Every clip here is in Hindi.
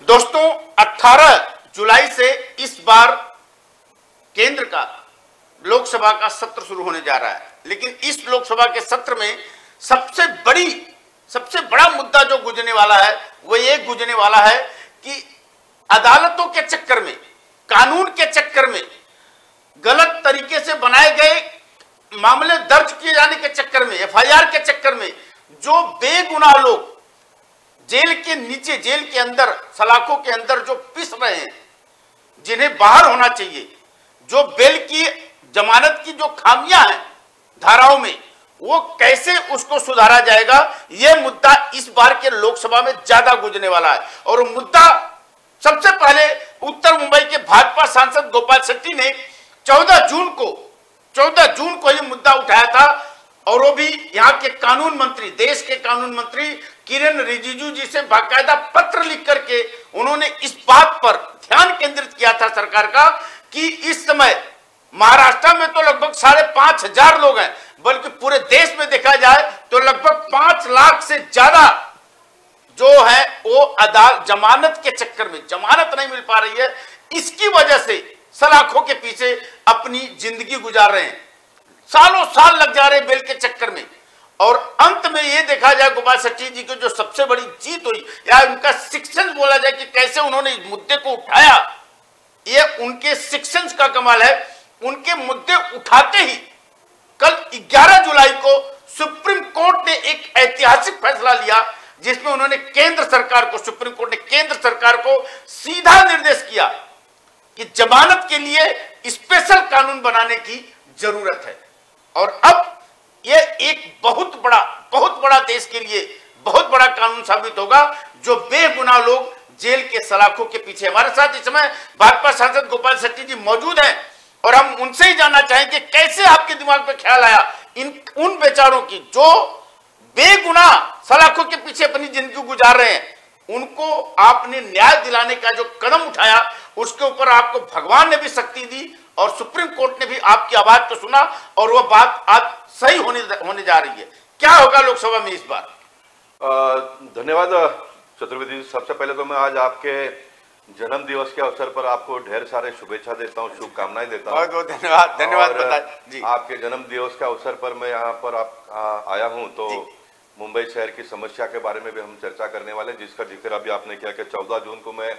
दोस्तों 18 जुलाई से इस बार केंद्र का लोकसभा का सत्र शुरू होने जा रहा है, लेकिन इस लोकसभा के सत्र में सबसे बड़ा मुद्दा जो गुजरने वाला है वो ये गुजरने वाला है कि अदालतों के चक्कर में, कानून के चक्कर में, गलत तरीके से बनाए गए मामले दर्ज किए जाने के चक्कर में, एफआईआर के चक्कर में जो बेगुनाह लोग जेल के नीचे, जेल के अंदर, सलाखों के अंदर जो पिस रहे हैं, जिन्हें बाहर होना चाहिए, जो बेल की, जमानत की जो खामियां हैं धाराओं में, वो कैसे उसको सुधारा जाएगा, यह मुद्दा इस बार के लोकसभा में ज्यादा गुजरने वाला है। और मुद्दा सबसे पहले उत्तर मुंबई के भाजपा सांसद गोपाल शेट्टी ने 14 जून को यह मुद्दा उठाया था, और वो भी यहाँ के कानून मंत्री, देश के कानून मंत्री किरेन रिजिजू जी से बाकायदा पत्र लिख करके उन्होंने इस बात पर ध्यान केंद्रित किया था सरकार का कि इस समय महाराष्ट्र में तो लगभग 5,500 लोग हैं, बल्कि पूरे देश में देखा जाए तो लगभग 5 लाख से ज्यादा जो है वो जमानत के चक्कर में जमानत नहीं मिल पा रही है। इसकी वजह से सलाखों के पीछे अपनी जिंदगी गुजार रहे हैं, सालों साल लग जा रहे बेल के चक्कर में। और अंत में यह देखा जाए गोपाल शेट्टी जी की जो सबसे बड़ी जीत हुई, या उनका शिक्षण बोला जाए कि कैसे उन्होंने इस मुद्दे को उठाया, यह उनके शिक्षण का कमाल है। उनके मुद्दे उठाते ही कल 11 जुलाई को सुप्रीम कोर्ट ने एक ऐतिहासिक फैसला लिया, जिसमें उन्होंने सुप्रीम कोर्ट ने केंद्र सरकार को सीधा निर्देश किया कि जमानत के लिए स्पेशल कानून बनाने की जरूरत है। और अब यह एक बहुत बड़ा देश के लिए बहुत बड़ा कानून साबित होगा, जो बेगुनाह लोग जेल के सलाखों के पीछे। हमारे साथ इस समय भाजपा सांसद गोपाल शेट्टी जी मौजूद हैं, और हम उनसे ही जानना चाहेंगे कैसे आपके दिमाग में ख्याल आया उन बेचारों की जो बेगुनाह सलाखों के पीछे अपनी जिंदगी गुजार रहे हैं, उनको आपने न्याय दिलाने का जो कदम उठाया, उसके ऊपर आपको भगवान ने भी शक्ति दी और सुप्रीम कोर्ट ने भी आपकी आवाज को सुना, और वह बात आज सही होने जा रही है। क्या होगा लोकसभा में इस बार? धन्यवाद चतुर्वेदी जी। सबसे पहले तो मैं आज आपके जन्म दिवस के अवसर पर आपको ढेर सारे शुभेच्छा देता हूँ, शुभकामनाएं देता हूँ। बहुत बहुत धन्यवाद जी। आपके जन्म दिवस के अवसर पर मैं यहाँ पर आया हूँ, तो मुंबई शहर की समस्या के बारे में भी हम चर्चा करने वाले, जिसका जिक्र अभी आपने किया कि 14 जून को मैं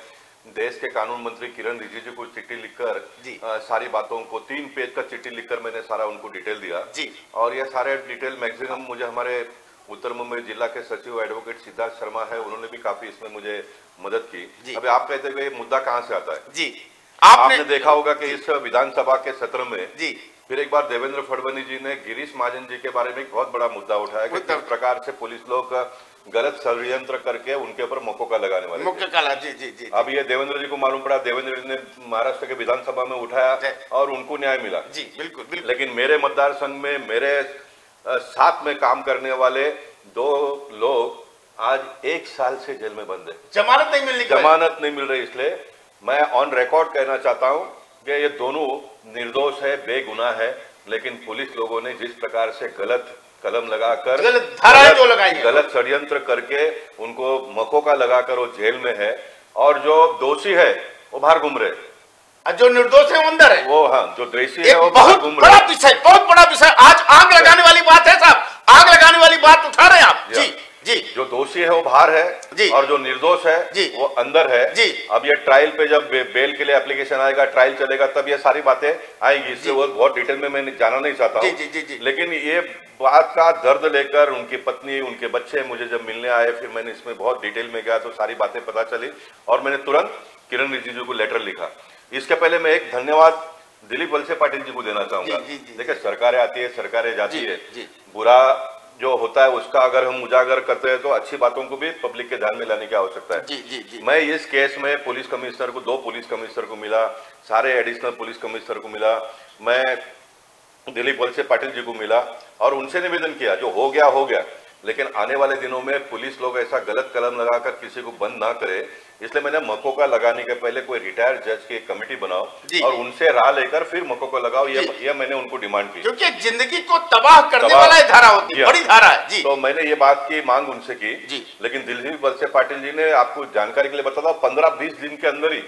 देश के कानून मंत्री किरेन रिजिजू को चिट्ठी लिखकर सारी बातों को 3 पेज का चिट्ठी लिखकर मैंने सारा उनको डिटेल दिया जी। और ये सारे डिटेल मैक्सिमम मुझे हमारे उत्तर मुंबई जिला के सचिव एडवोकेट सिद्धार्थ शर्मा है, उन्होंने भी काफी इसमें मुझे मदद की। अभी आप कहते हुए मुद्दा कहाँ से आता है जी? आपने देखा होगा कि इस विधानसभा के सत्र में जी फिर एक बार देवेंद्र फडणवीस जी ने गिरीश महाजन जी के बारे में एक बहुत बड़ा मुद्दा उठाया कि किस प्रकार से पुलिस लोग गलत षड्यंत्र करके उनके ऊपर मौका लगाने वाले जी। अब ये देवेंद्र जी को मालूम पड़ा, देवेंद्र जी ने महाराष्ट्र के विधानसभा में उठाया और उनको न्याय मिला जी। बिल्कुल। लेकिन मेरे मतदार संघ में मेरे साथ में काम करने वाले 2 लोग आज 1 साल से जेल में बंद है, जमानत नहीं मिल रही। इसलिए मैं ऑन रिकॉर्ड कहना चाहता हूं कि ये दोनों निर्दोष है, बेगुनाह है, लेकिन पुलिस लोगों ने जिस प्रकार से गलत कलम लगाकर, गलत षड्यंत्र करके उनको मकोका लगाकर वो जेल में है, और जो दोषी है वो बाहर घूम रहे, जो निर्दोष है वो अंदर है, वो हाँ जो दोषी है वो बाहर घूम रहे। बहुत बड़ा विषय आज आग लगाने वाली बात है साहब, आग लगाने वाली बात उठा रहे हैं आप जी। जो दोषी है वो बाहर है जी, और जो निर्दोष है जी वो अंदर है जी। अब ये ट्रायल पे जब बेल के लिए एप्लीकेशन आएगा, ट्रायल चलेगा, तब ये सारी बातें आएंगी। इससे वो बहुत डिटेल में मैं जाना नहीं चाहता हूँ, लेकिन ये बात का दर्द लेकर उनकी पत्नी, उनके बच्चे मुझे जब मिलने आए, फिर मैंने इसमें बहुत डिटेल में गया तो सारी बातें पता चली, और मैंने तुरंत किरेन रिजिजू को लेटर लिखा। इसके पहले मैं एक धन्यवाद दिलीप वलसे पाटिल जी को देना चाहूंगा। देखिए, सरकारें आती है, सरकारें जाती है, बुरा जो होता है उसका अगर हम उजागर करते हैं तो अच्छी बातों को भी पब्लिक के ध्यान में लाने की आवश्यकता है जी। मैं इस केस में पुलिस कमिश्नर को, 2 पुलिस कमिश्नर को मिला, सारे एडिशनल पुलिस कमिश्नर को मिला, मैं दिलीप वलसे पाटिल जी को मिला, और उनसे निवेदन किया जो हो गया, लेकिन आने वाले दिनों में पुलिस लोग ऐसा गलत कलम लगाकर किसी को बंद ना करे, इसलिए मैंने मकोका लगाने के पहले कोई रिटायर्ड जज की कमेटी बनाओ और उनसे राह लेकर फिर मकोका लगाओ, ये मैंने उनको डिमांड की, क्योंकि जिंदगी को तबाह करने वाला ये धारा होती है, बड़ी धारा है जी। तो मैंने ये बात की, मांग उनसे की जी। लेकिन दिल्ली वलसे पाटिल जी ने, आपको जानकारी के लिए बता दो, 15-20 दिन के अंदर ही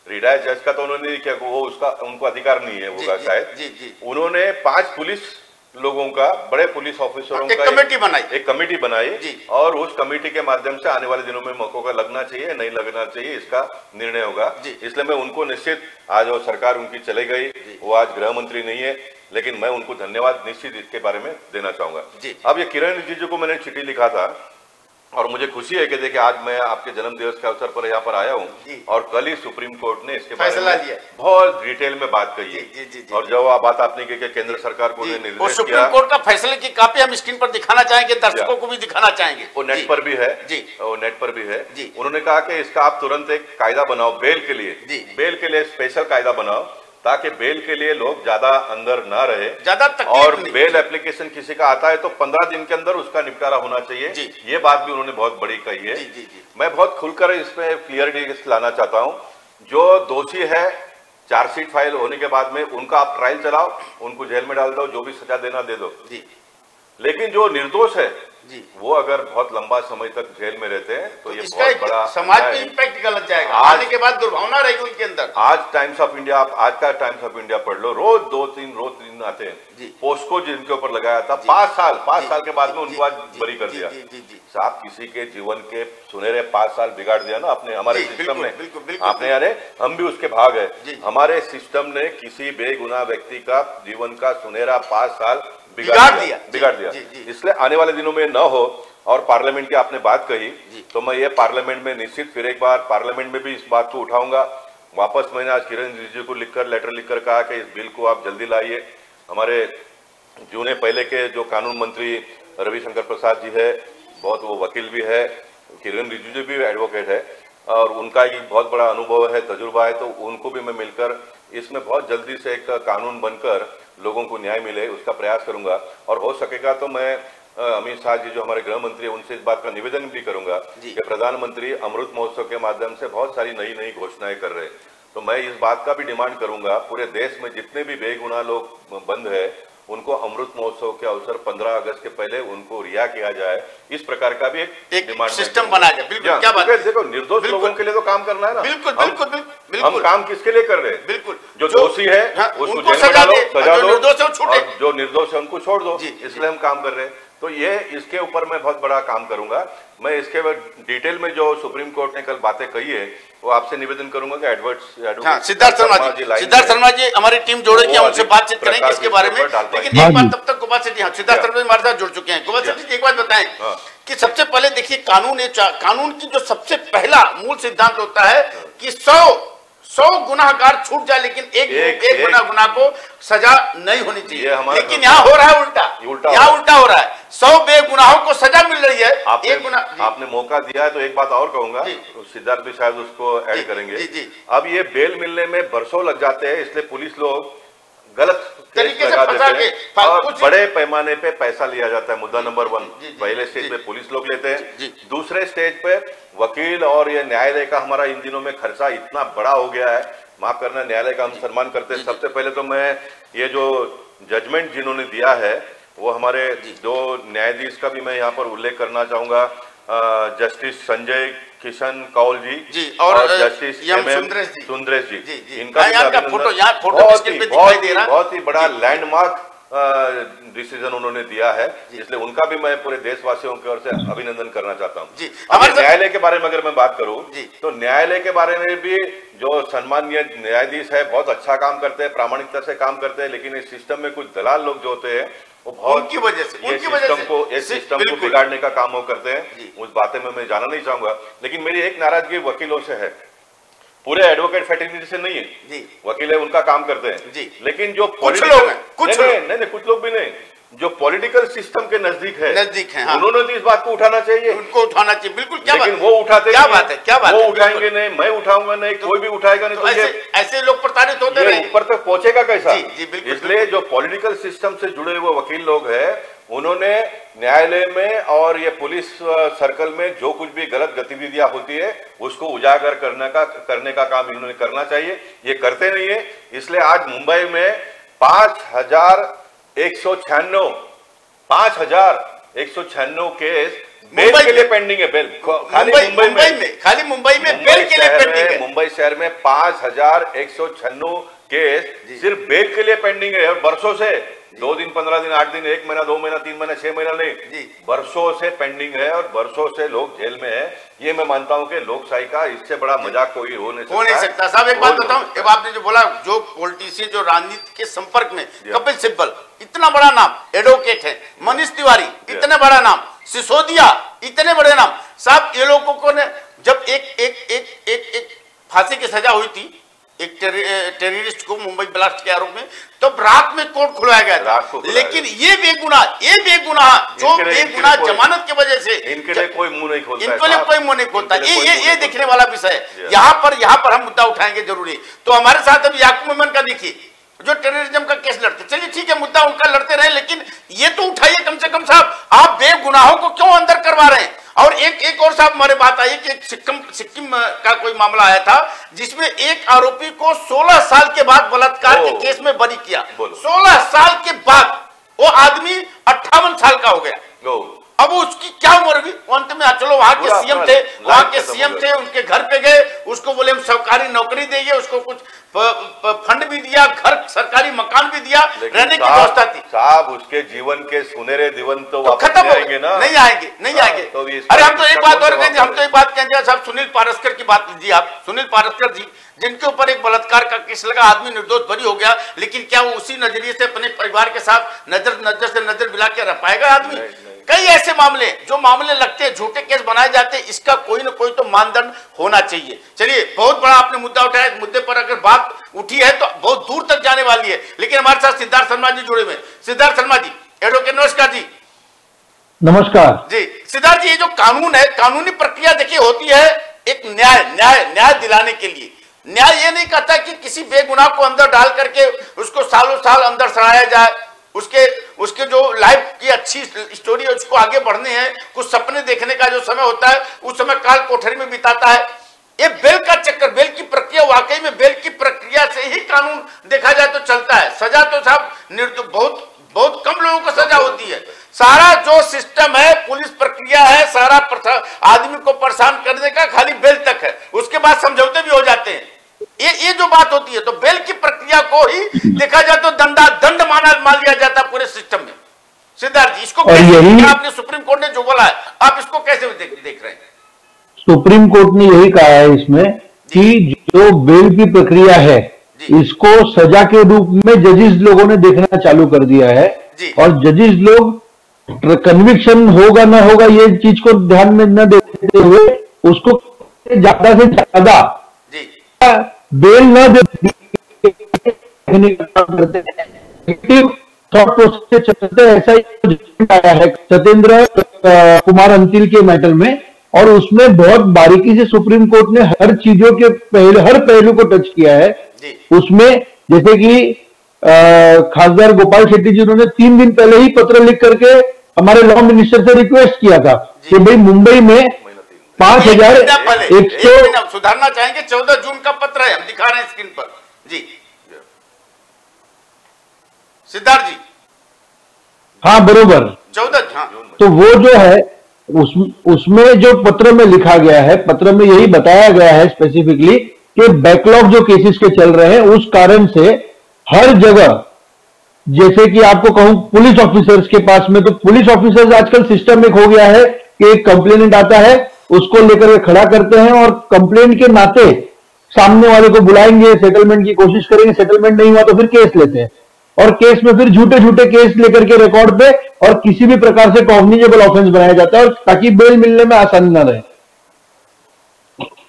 रिटायर्ड जज का तो उन्होंने क्या, वो उसका उनको अधिकार नहीं है होगा शायद, उन्होंने 5 पुलिस लोगों का, बड़े पुलिस ऑफिसरों का एक कमेटी बनाई और उस कमेटी के माध्यम से आने वाले दिनों में मकोका लगना चाहिए नहीं लगना चाहिए इसका निर्णय होगा। इसलिए मैं उनको निश्चित, आज वो सरकार उनकी चले गई, वो आज गृह मंत्री नहीं है, लेकिन मैं उनको धन्यवाद निश्चित इसके बारे में देना चाहूंगा। अब ये किरण रिजिजू को मैंने चिट्ठी लिखा था और मुझे खुशी है कि देखिए आज मैं आपके जन्म दिवस के अवसर पर यहाँ पर आया हूँ और कल ही सुप्रीम कोर्ट ने इसके बारे में बहुत डिटेल में बात कही है। और जो बात आपने की कि केंद्र सरकार को निर्देश किया, सुप्रीम कोर्ट का फैसले की कॉपी हम स्क्रीन पर दिखाना चाहेंगे, दर्शकों को भी दिखाना चाहेंगे, वो नेट पर भी है वो नेट पर भी है। उन्होंने कहा कि इसका आप तुरंत एक कायदा बनाओ बेल के लिए स्पेशल कायदा बनाओ, ताकि बेल के लिए लोग ज्यादा अंदर ना रहे, ज्यादा और बेल एप्लीकेशन किसी का आता है तो 15 दिन के अंदर उसका निपटारा होना चाहिए। ये बात भी उन्होंने बहुत बड़ी कही है। मैं बहुत खुलकर इसमें क्लियरिटी लाना चाहता हूं, जो दोषी है चार्जशीट फाइल होने के बाद में उनका आप ट्रायल चलाओ, उनको जेल में डाल दो, जो भी सजा देना दे दो, लेकिन जो निर्दोष है वो अगर बहुत लंबा समय तक जेल में रहते हैं तो ये बहुत बड़ा समाज पे इम्पैक्ट गलत जाएगा, आने के बाद दुर्भावना रहेगी उनके अंदर। आज टाइम्स ऑफ इंडिया, आप आज का टाइम्स ऑफ इंडिया पढ़ लो, रोज 2-3 आते हैं। पोस्को जिनके ऊपर लगाया था 5 साल के बाद में उनको आज बरी कर दिया। साहब किसी के जीवन के सुनहरे 5 साल बिगाड़ दिया ना आपने, हमारे सिस्टम ने, आपने यानी हम भी उसके भाग है। हमारे सिस्टम ने किसी बेगुनाह व्यक्ति का जीवन का सुनहरा 5 साल बिगाड़ दिया। इसलिए आने वाले दिनों में न हो। और पार्लियामेंट की आपने बात कही, तो मैं ये पार्लियामेंट में निश्चित फिर एक बार पार्लियामेंट में भी इस बात को उठाऊंगा वापस। मैंने आज किरण रिजिजू को लेटर लिखकर कहा कि इस बिल को आप जल्दी लाइए। हमारे जूने पहले के जो कानून मंत्री रविशंकर प्रसाद जी है, बहुत वो वकील भी है, किरण रिजिजू भी एडवोकेट है और उनका एक बहुत बड़ा अनुभव है, तजुर्बा है, तो उनको भी मैं मिलकर इसमें बहुत जल्दी से एक कानून बनकर लोगों को न्याय मिले उसका प्रयास करूंगा। और हो सकेगा तो मैं अमित शाह जी जो हमारे गृह मंत्री है उनसे इस बात का निवेदन भी करूंगा कि प्रधानमंत्री अमृत महोत्सव के माध्यम से बहुत सारी नई घोषणाएं कर रहे हैं, तो मैं इस बात का भी डिमांड करूंगा पूरे देश में जितने भी बेगुनाह लोग बंद है उनको अमृत महोत्सव के अवसर 15 अगस्त के पहले उनको रिहा किया जाए। इस प्रकार का भी एक डिमांड सिस्टम बनाया जाए। बिल्कुल, क्या बात है। देखो निर्दोष लोगों के लिए तो काम करना है ना। बिल्कुल हम काम किसके लिए कर रहे हैं? बिल्कुल, जो दोषी है उसको जेल में डालो, सजा दो, जो निर्दोष है उनको छोड़ दो, इसलिए हम काम कर रहे हैं। तो ये इसके ऊपर मैं बहुत बड़ा काम करूंगा। मैं इसके डिटेल में जो सुप्रीम कोर्ट ने कल बातें कही है वो आपसे निवेदन करूंगा कि सिद्धार्थ शर्मा जी हमारी टीम जोड़ेगी, हम उनसे बातचीत करेंगे इसके बारे में। लेकिन एक बात तब तक गोपाल सेठ जी, सिद्धार्थ शर्मा जी हमारे साथ जुड़ चुके हैं। गोपाल सेठ जी एक बात बताएं कि सबसे पहले देखिए कानून की जो सबसे पहला मूल सिद्धांत होता है कि 100 गुनाहगार छूट जाए, लेकिन एक गुनाह को सजा नहीं होनी चाहिए। लेकिन यहाँ हो रहा है उल्टा हो रहा है। 100 बेगुनाहों को सजा मिल रही है, एक गुनाह। आपने मौका दिया है तो एक बात और कहूंगा, सिद्धार्थ भी शायद उसको ऐड करेंगे। अब ये बेल मिलने में बरसों लग जाते हैं, इसलिए पुलिस लोग गलत तरीके से फंसा के और बड़े पैमाने पे पैसा लिया जाता है। मुद्दा नंबर 1, पहले स्टेज पे पुलिस लोग लेते हैं, दूसरे स्टेज पे वकील और ये न्यायालय का हमारा इन दिनों में खर्चा इतना बड़ा हो गया है। माफ करना, न्यायालय का हम सम्मान करते हैं। सबसे पहले तो मैं ये जो जजमेंट जिन्होंने दिया है वो हमारे 2 न्यायाधीश का भी मैं यहाँ पर उल्लेख करना चाहूंगा, जस्टिस संजय किशन कौल जी और जस्टिस सुंदरेश जी। इनका बहुत ही बड़ा लैंडमार्क डिसीजन उन्होंने दिया है, इसलिए उनका भी मैं पूरे देशवासियों की ओर से अभिनंदन करना चाहता हूँ। न्यायालय के बारे में अगर मैं बात करूं तो न्यायालय के बारे में भी जो सम्मानीय न्यायाधीश है बहुत अच्छा काम करते हैं, प्रामाणिकता से काम करते हैं, लेकिन इस सिस्टम में कुछ दलाल लोग जो होते हैं वो बहुत उनकी वजह से सिस्टम को बिगाड़ने का काम वो करते हैं। उस बातें में मैं जाना नहीं चाहूंगा, लेकिन मेरी एक नाराजगी वकीलों से है, पूरे एडवोकेट फैटर्निटी से नहीं है। वकील है, उनका काम करते हैं, लेकिन जो कुछ लोग हैं, कुछ लोग भी नहीं, जो पॉलिटिकल सिस्टम के नजदीक है हाँ। उन्होंने तो इस बात को उठाना चाहिए, उनको उठाना चाहिए, बिल्कुल। क्या लेकिन बात, वो उठाते क्या बात है, क्या बात वो है, उठाएंगे नहीं, मैं उठाऊंगा नहीं, कोई भी उठाएगा नहीं, तो ऐसे लोग प्रताड़ित होते रहे, ऊपर तक पहुंचेगा कैसा? जी, बिल्कुल। इसलिए जो पॉलिटिकल सिस्टम से जुड़े हुए वकील लोग हैं उन्होंने न्यायालय में और ये पुलिस सर्कल में जो कुछ भी गलत गतिविधियां होती है उसको उजागर करने का काम इन्होंने करना चाहिए। ये करते नहीं है, इसलिए आज मुंबई में 5,196 केस बेल के लिए पेंडिंग है। बेल खाली मुंबई में बेल के लिए पेंडिंग है। मुंबई शहर में 5,196 केस सिर्फ बेल के लिए पेंडिंग है, और वर्षों से 2 दिन, 15 दिन, 8 दिन, 1 महीना, 2 महीना, 3 महीना, 6 महीना नहीं, वर्षों से पेंडिंग है और वर्षों से लोग जेल में है। ये मैं मानता हूं कि लोकशाही का इससे बड़ा मजाक कोई हो नहीं सकता। साहब एक बात बताऊं, अब आपने जो बोला, जो पॉलिटिशियन जो राजनीति के संपर्क में, कपिल सिब्बल इतना बड़ा नाम, एडवोकेट है, मनीष तिवारी इतने बड़ा नाम, सिसोदिया इतने बड़े नाम, साहब ये लोगों को ने जब एक फांसी की सजा हुई थी एक टेररिस्ट को मुंबई ब्लास्ट के आरोप में, तो रात में कोर्ट खुलवाया गया था, लेकिन ये बेगुनाह जो बेगुनाह जमानत की वजह से इनके लिए कोई मुंह नहीं खोलता, इनके लिए कोई मुंह नहीं खोलता। ये देखने वाला विषय है। यहाँ पर हम मुद्दा उठाएंगे जरूरी। तो हमारे साथ अभी याकूब मेमन का देखिए, जो टेररिज्म का केस लड़ते, चलिए ठीक है, मुद्दा उनका लड़ते रहे, लेकिन ये तो उठाइए कम से कम साहब, आप बेगुनाहों को क्यों अंदर करवा रहे हैं? और एक और साहब हमारे बात आई कि एक सिक्किम का कोई मामला आया था जिसमें एक आरोपी को 16 साल के बाद बलात्कार के केस में बरी किया। 16 साल के बाद वो आदमी 58 साल का हो गया। अब उसकी क्या उम्र हुई? अंत में चलो वहां के सीएम थे, उनके घर पे गए, उसको बोले हम सरकारी नौकरी देंगे, उसको कुछ फंड भी दिया, घर सरकारी मकान भी दिया, रहने की व्यवस्था थी। साहब उसके जीवन के सुनहरे दिवन तो वापस खत्म आएंगे ना? नहीं आएंगे। तो अरे हम तो एक बात और कहेंगे, साहब सुनील पारस्कर की बात लीजिए आप। सुनील पारस्कर जी जिनके ऊपर एक बलात्कार का केस लगा, आदमी निर्दोष बरी हो गया, लेकिन क्या वो उसी नजरिए से अपने परिवार के साथ नजर से नजर मिला के रह पाएगा आदमी? कई ऐसे मामले जो मामले लगते हैं, झूठे केस बनाए जाते हैं, इसका कोई ना कोई तो मानदंड होना चाहिए। चलिए, बहुत बड़ा आपने मुद्दा उठाया, इस मुद्दे पर अगर बात उठी है तो बहुत दूर तक जाने वाली है, लेकिन हमारे साथ सिद्धार्थ शर्मा जी जुड़े हुए। सिद्धार्थ शर्मा जी, एडवोकेट, नमस्कार जी। नमस्कार जी। सिद्धार्थ जी, ये जो कानून है, कानूनी प्रक्रिया देखिए होती है एक न्याय दिलाने के लिए। न्याय ये नहीं कहता कि किसी बेगुनाह को अंदर डाल करके उसको सालों साल अंदर सड़ाया जाए, उसके जो लाइफ की अच्छी स्टोरी है उसको आगे बढ़ने हैं, कुछ सपने देखने का जो समय होता है उस समय काल कोठरी में बिताता है। ये बेल का चक्कर, बेल की प्रक्रिया, वाकई में बेल की प्रक्रिया से ही कानून देखा जाए तो चलता है। सजा तो साहब बहुत कम लोगों को सजा होती है। सारा जो सिस्टम है, पुलिस प्रक्रिया है, सारा आदमी को परेशान करने का खाली बेल तक है, उसके बाद समझौते भी हो जाते हैं। ये जो बात होती है, तो बेल की प्रक्रिया को ही देखा जाए तो दंड मान लिया जाता है पूरे सिस्टम में। सिद्धार्थ जी, इसको आपने सुप्रीम कोर्ट ने जो बोला है, आप इसको कैसे देख रहे हैं? सुप्रीम कोर्ट ने यही कहा है इसमें कि जो बेल की प्रक्रिया है इसको सजा के रूप में जजेस लोगों ने देखना चालू कर दिया है, और जजेस लोग कन्विक्शन होगा ना होगा ये चीज को ध्यान में न देते हुए उसको ज्यादा से ज्यादा बेल न चलते ऐसा ही आया है सत्येंद्र कुमार अंतिल के मैटर में, और उसमें बहुत बारीकी से सुप्रीम कोर्ट ने हर चीजों के हर पहलू को टच किया है। उसमें जैसे कि खासदार गोपाल शेट्टी जी, उन्होंने 3 दिन पहले ही पत्र लिख करके हमारे लॉ मिनिस्टर से रिक्वेस्ट किया था कि भाई मुंबई में 5,100 सुधारना चाहेंगे। 14 जून का पत्र है, हम दिखा रहे हैं स्क्रीन पर जी। सिद्धार्थ जी, हाँ बरोबर, 14। हाँ, तो वो जो है उसमें जो पत्र में लिखा गया है, पत्र में यही बताया गया है स्पेसिफिकली कि बैकलॉग जो केसेस के चल रहे हैं उस कारण से हर जगह, जैसे कि आपको कहूं पुलिस ऑफिसर्स के पास में, तो पुलिस ऑफिसर्स आजकल सिस्टम एक हो गया है कि एक कंप्लेनेंट आता है, उसको लेकर के खड़ा करते हैं और कंप्लेंट के नाते सामने वाले को बुलाएंगे, सेटलमेंट की कोशिश करेंगे, सेटलमेंट नहीं हुआ तो फिर केस लेते हैं, और केस में फिर झूठे केस लेकर के रिकॉर्ड पे और किसी भी प्रकार से कॉग्निजेबल ऑफेंस बनाया जाता है, और ताकि बेल मिलने में आसानी ना रहे।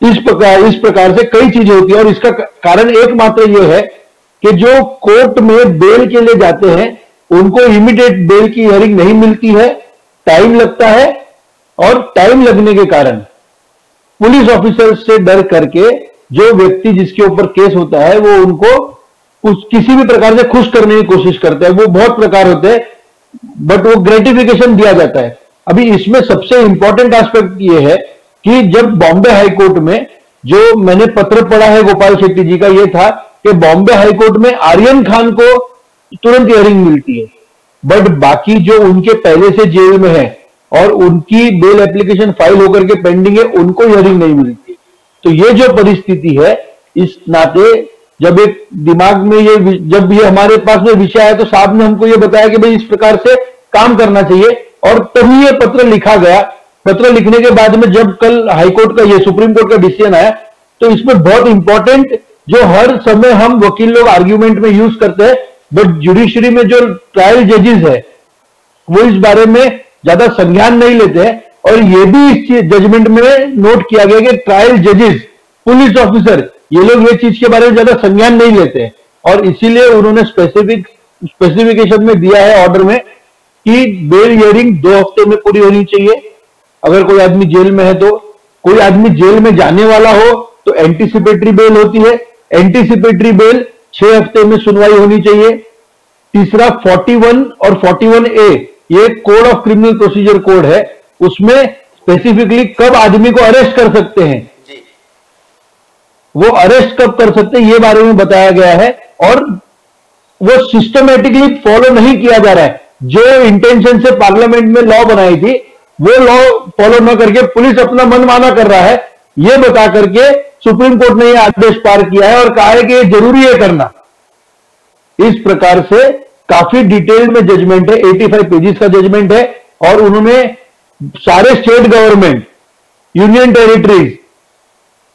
इस प्रकार से कई चीजें होती है, और इसका कारण एकमात्र यह है कि जो कोर्ट में बेल के लिए जाते हैं उनको इमीडिएट बेल की हियरिंग नहीं मिलती है, टाइम लगता है, और टाइम लगने के कारण पुलिस ऑफिसर से डर करके जो व्यक्ति जिसके ऊपर केस होता है वो उनको किसी भी प्रकार से खुश करने की कोशिश करता है। वो बहुत प्रकार होते हैं, बट वो ग्रेटिफिकेशन दिया जाता है। अभी इसमें सबसे इंपॉर्टेंट एस्पेक्ट ये है कि जब बॉम्बे हाईकोर्ट में जो मैंने पत्र पढ़ा है गोपाल शेट्टी जी का, ये था कि बॉम्बे हाईकोर्ट में आर्यन खान को तुरंत हियरिंग मिलती है, बट बाकी जो उनके पहले से जेल में है और उनकी बेल एप्लीकेशन फाइल होकर के पेंडिंग है, उनको हियरिंग नहीं मिलती। तो ये जो परिस्थिति है, इस नाते जब एक दिमाग में जब ये हमारे पास में विषय आया तो साहब ने हमको ये बताया कि भाई इस प्रकार से काम करना चाहिए, और तभी ये पत्र लिखा गया। पत्र लिखने के बाद में जब कल हाईकोर्ट का ये सुप्रीम कोर्ट का डिसीजन आया, तो इसमें बहुत इंपॉर्टेंट जो हर समय हम वकील लोग आर्ग्यूमेंट में यूज करते हैं, बट जुडिशरी में जो ट्रायल जजेस है वो इस बारे में ज्यादा संज्ञान नहीं लेते हैं। और ये भी इस जजमेंट में नोट किया गया कि ट्रायल जजेस, पुलिस ऑफिसर, ये लोग ये चीज के बारे में ज्यादा संज्ञान नहीं लेते हैं, और इसीलिए उन्होंने स्पेसिफिकेशन में दिया है ऑर्डर में कि बेल हियरिंग 2 हफ्ते में पूरी होनी चाहिए। अगर कोई आदमी जेल में है, तो कोई आदमी जेल में जाने वाला हो तो एंटीसिपेटरी बेल होती है। एंटीसिपेटरी बेल 6 हफ्ते में सुनवाई होनी चाहिए। तीसरा 41 और 41A, ये code of criminal procedure code है, उसमें स्पेसिफिकली कब आदमी को अरेस्ट कर सकते हैं, वो अरेस्ट कब कर सकते हैं ये बारे में बताया गया है, और वो सिस्टमेटिकली फॉलो नहीं किया जा रहा है। जो इंटेंशन से पार्लियामेंट में लॉ बनाई थी वो लॉ फॉलो न करके पुलिस अपना मनमाना कर रहा है, ये बता करके सुप्रीम कोर्ट ने यह आदेश पार किया है और कहा है कि ये जरूरी है करना। इस प्रकार से काफी डिटेल में जजमेंट है, 85 पेजेस का जजमेंट है, और उन्होंने सारे स्टेट गवर्नमेंट, यूनियन टेरिटरीज,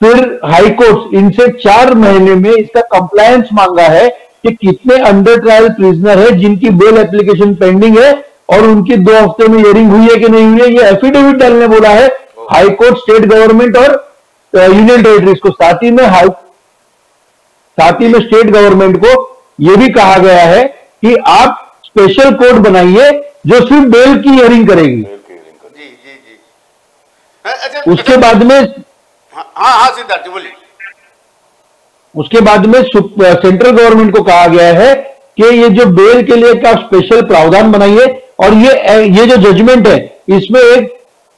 फिर हाई कोर्ट, इनसे 4 महीने में इसका कंप्लायंस मांगा है कि कितने अंडर ट्रायल प्रिजनर है जिनकी बेल एप्लीकेशन पेंडिंग है और उनकी 2 हफ्ते में हियरिंग हुई है कि नहीं हुई है। ये एफिडेविट डालने बोला है हाई कोर्ट, स्टेट गवर्नमेंट और यूनियन टेरिटरीज को। साथ ही में स्टेट गवर्नमेंट को यह भी कहा गया है कि आप स्पेशल कोर्ट बनाइए जो सिर्फ बेल की हियरिंग करेगी। जी। उसके बाद में हाँ सिद्धार्थ जी बोलिए। उसके बाद में सेंट्रल गवर्नमेंट को कहा गया है कि ये जो बेल के लिए का स्पेशल प्रावधान बनाइए, और ये जो जजमेंट है इसमें एक